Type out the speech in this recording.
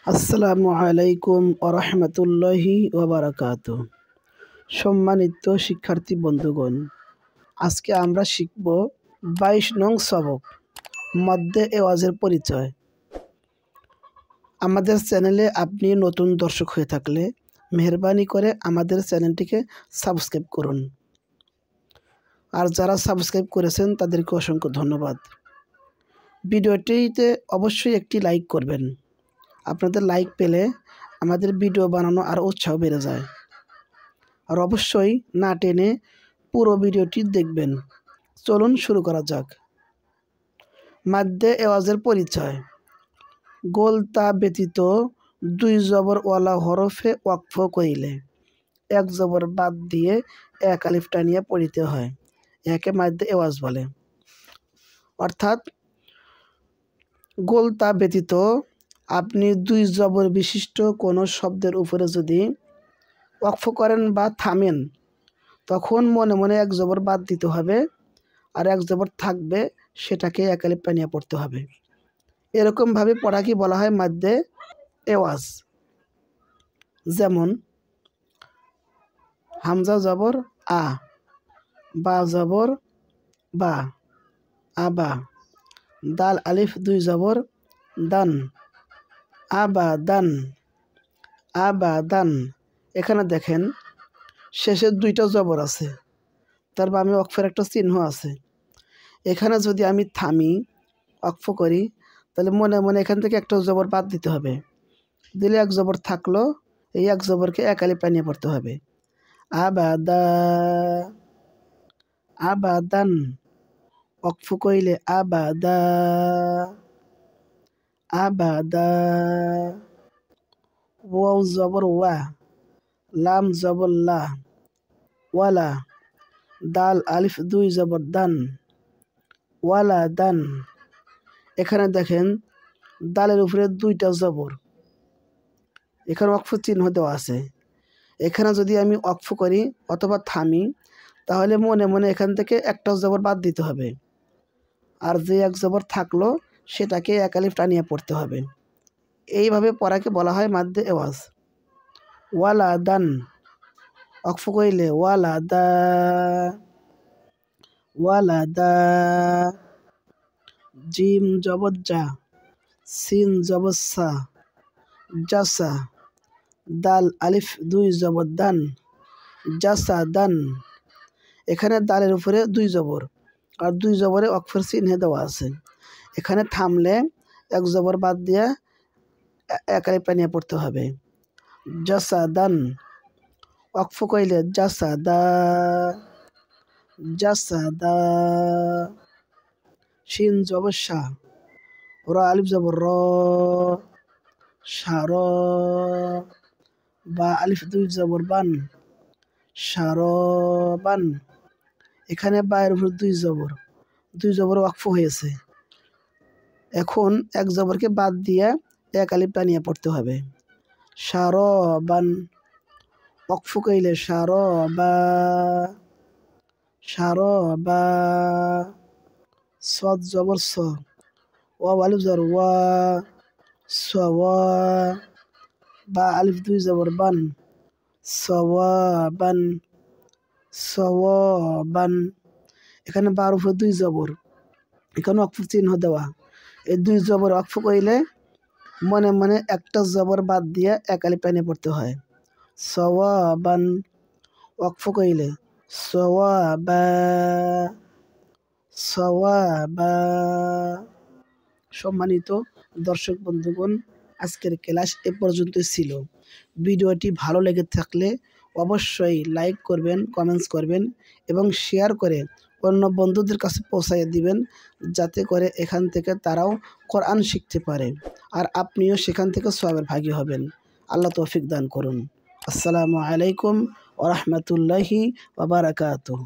আসসালামু আলাইকুম ওরহমতুল্লাহি ওবারাকাতু। সম্মানিত শিক্ষার্থী বন্ধুগণ, আজকে আমরা শিখব 22 নং সবক মধ্যে এওয়াজের পরিচয়। আমাদের চ্যানেলে আপনি নতুন দর্শক হয়ে থাকলে মেহরবানি করে আমাদের চ্যানেলটিকে সাবস্ক্রাইব করুন, আর যারা সাবস্ক্রাইব করেছেন তাদেরকে অসংখ্য ধন্যবাদ। ভিডিওটিতে অবশ্যই একটি লাইক করবেন। আপনাদের লাইক পেলে আমাদের ভিডিও বানানো আর উৎসাহ বেড়ে যায়। আর অবশ্যই না টেনে পুরো ভিডিওটি দেখবেন। চলুন শুরু করা যাক। মাদ্দে এওয়াজের পরিচয়। গোল তা ব্যতীত দুই জবরওয়ালা হরফে ওয়াকফ করিলে এক জবর বাদ দিয়ে এক আলিফ টানিয়ে পড়িতে হয়, একে মাদ্দে এওয়াজ বলে। অর্থাৎ গোল তা ব্যতীত আপনি দুই জবর বিশিষ্ট কোনো শব্দের উপরে যদি ওয়াকফ করেন বা থামেন, তখন মনে মনে এক জবর বাদ দিতে হবে, আর এক জবর থাকবে, সেটাকে এক আলিফ টানিয়ে পড়তে হবে। এরকমভাবে পড়াকে বলা হয় মাদ্দে এওয়াজ। যেমন হামজা জবর আ, বা জবর বা, আবা। দাল আলিফ দুই জবর দান, আবাদান, আবাদান। এখানে দেখেন শেষে দুইটা জবর আছে, তার বামে ওয়াকফের একটা চিহ্ন আছে। এখানে যদি আমি থামি, ওয়াকফ করি, তাহলে মনে মনে এখান থেকে একটা জবর বাদ দিতে হবে। দিলে এক জবর থাকলো, এই এক জবরকে এক আলিফ টানিয়ে পড়তে হবে। আবাদা, আবাদান। ওয়াকফ কইলে আবাদা, আবাদা। ওয়াও জবর ওয়া, লাম জবর লা, ওয়ালা। দাল আলিফ দুই জবর দান, ওয়ালা দান। এখানে দেখেন দালের উপরে দুইটা জবর, এখানে ওয়াকফ চিহ্ন দেওয়া আছে। এখানে যদি আমি ওয়াকফ করি অথবা থামি, তাহলে মনে মনে এখান থেকে একটা জবর বাদ দিতে হবে, আর যে এক জবর থাকলো সেটাকে এক আলিফ টানিয়ে পড়তে হবে। এইভাবে পড়াকে বলা হয় মাদ্দে এওয়াজ। ওয়ালা দান, ওয়াকফ কইলে ওয়ালা দা, ওয়ালা দা। জিম জবর জা, সিন জবর সা, জাসা। দাল আলিফ দুই জবর দান, জাসা দান। এখানে দালের উপরে দুই জবর, আর দুই জবরে ওয়াকফের চিহ্ন দেওয়া আছে। এখানে থামলে এক জবর বাদ দিয়ে এক আলিফ টানিয়ে পড়তে হবে। জাসা দান। ওয়াকফ কইলে জাসা দা, জাসা দা। শিন জবর শা, র আলিফ জবর র, সার। বা আলিফ দুই জবর বান, সারবান। এখানে বায়ের উপর দুই জবর ওয়াকফ হয়েছে। এখন এক জবরকে বাদ দিয়ে এক আলিফ টানিয়ে পড়তে হবে। সারবান। ওয়াকফ কইলে সারবা, সারবা। সদ জবর স, ওয়া আলিফ জবর ওয়া, সওয়া। বা আলিফ দুই জবর বান, সওয়াবান, সওয়াবান। এখানে বার উপর দুই জবর, এখানে ওয়াকফ চিহ্ন দেওয়া। এই দুই জবর ওয়াকফ কইলে মনে মনে একটা জবর বাদ দিয়ে এক আলিফ টানিয়ে পড়তে হয়। সওয়াবান। ওয়াকফ কইলে সওয়াবা, সওয়াবা। সম্মানিত দর্শক বন্ধুগণ, আজকের ক্লাস এ পর্যন্তই ছিল। ভিডিওটি ভালো লেগে থাকলে অবশ্যই লাইক করবেন, কমেন্টস করবেন এবং শেয়ার করে অন্য বন্ধুদের কাছে পৌঁছায় দিবেন, যাতে করে এখান থেকে তারাও কোরআন শিখতে পারে, আর আপনিও সেখান থেকে সওয়াবের ভাগী হবেন। আল্লাহ তৌফিক দান করুন। আসসালামু আলাইকুম ওয়া রাহমাতুল্লাহি ওয়া বারাকাতুহু।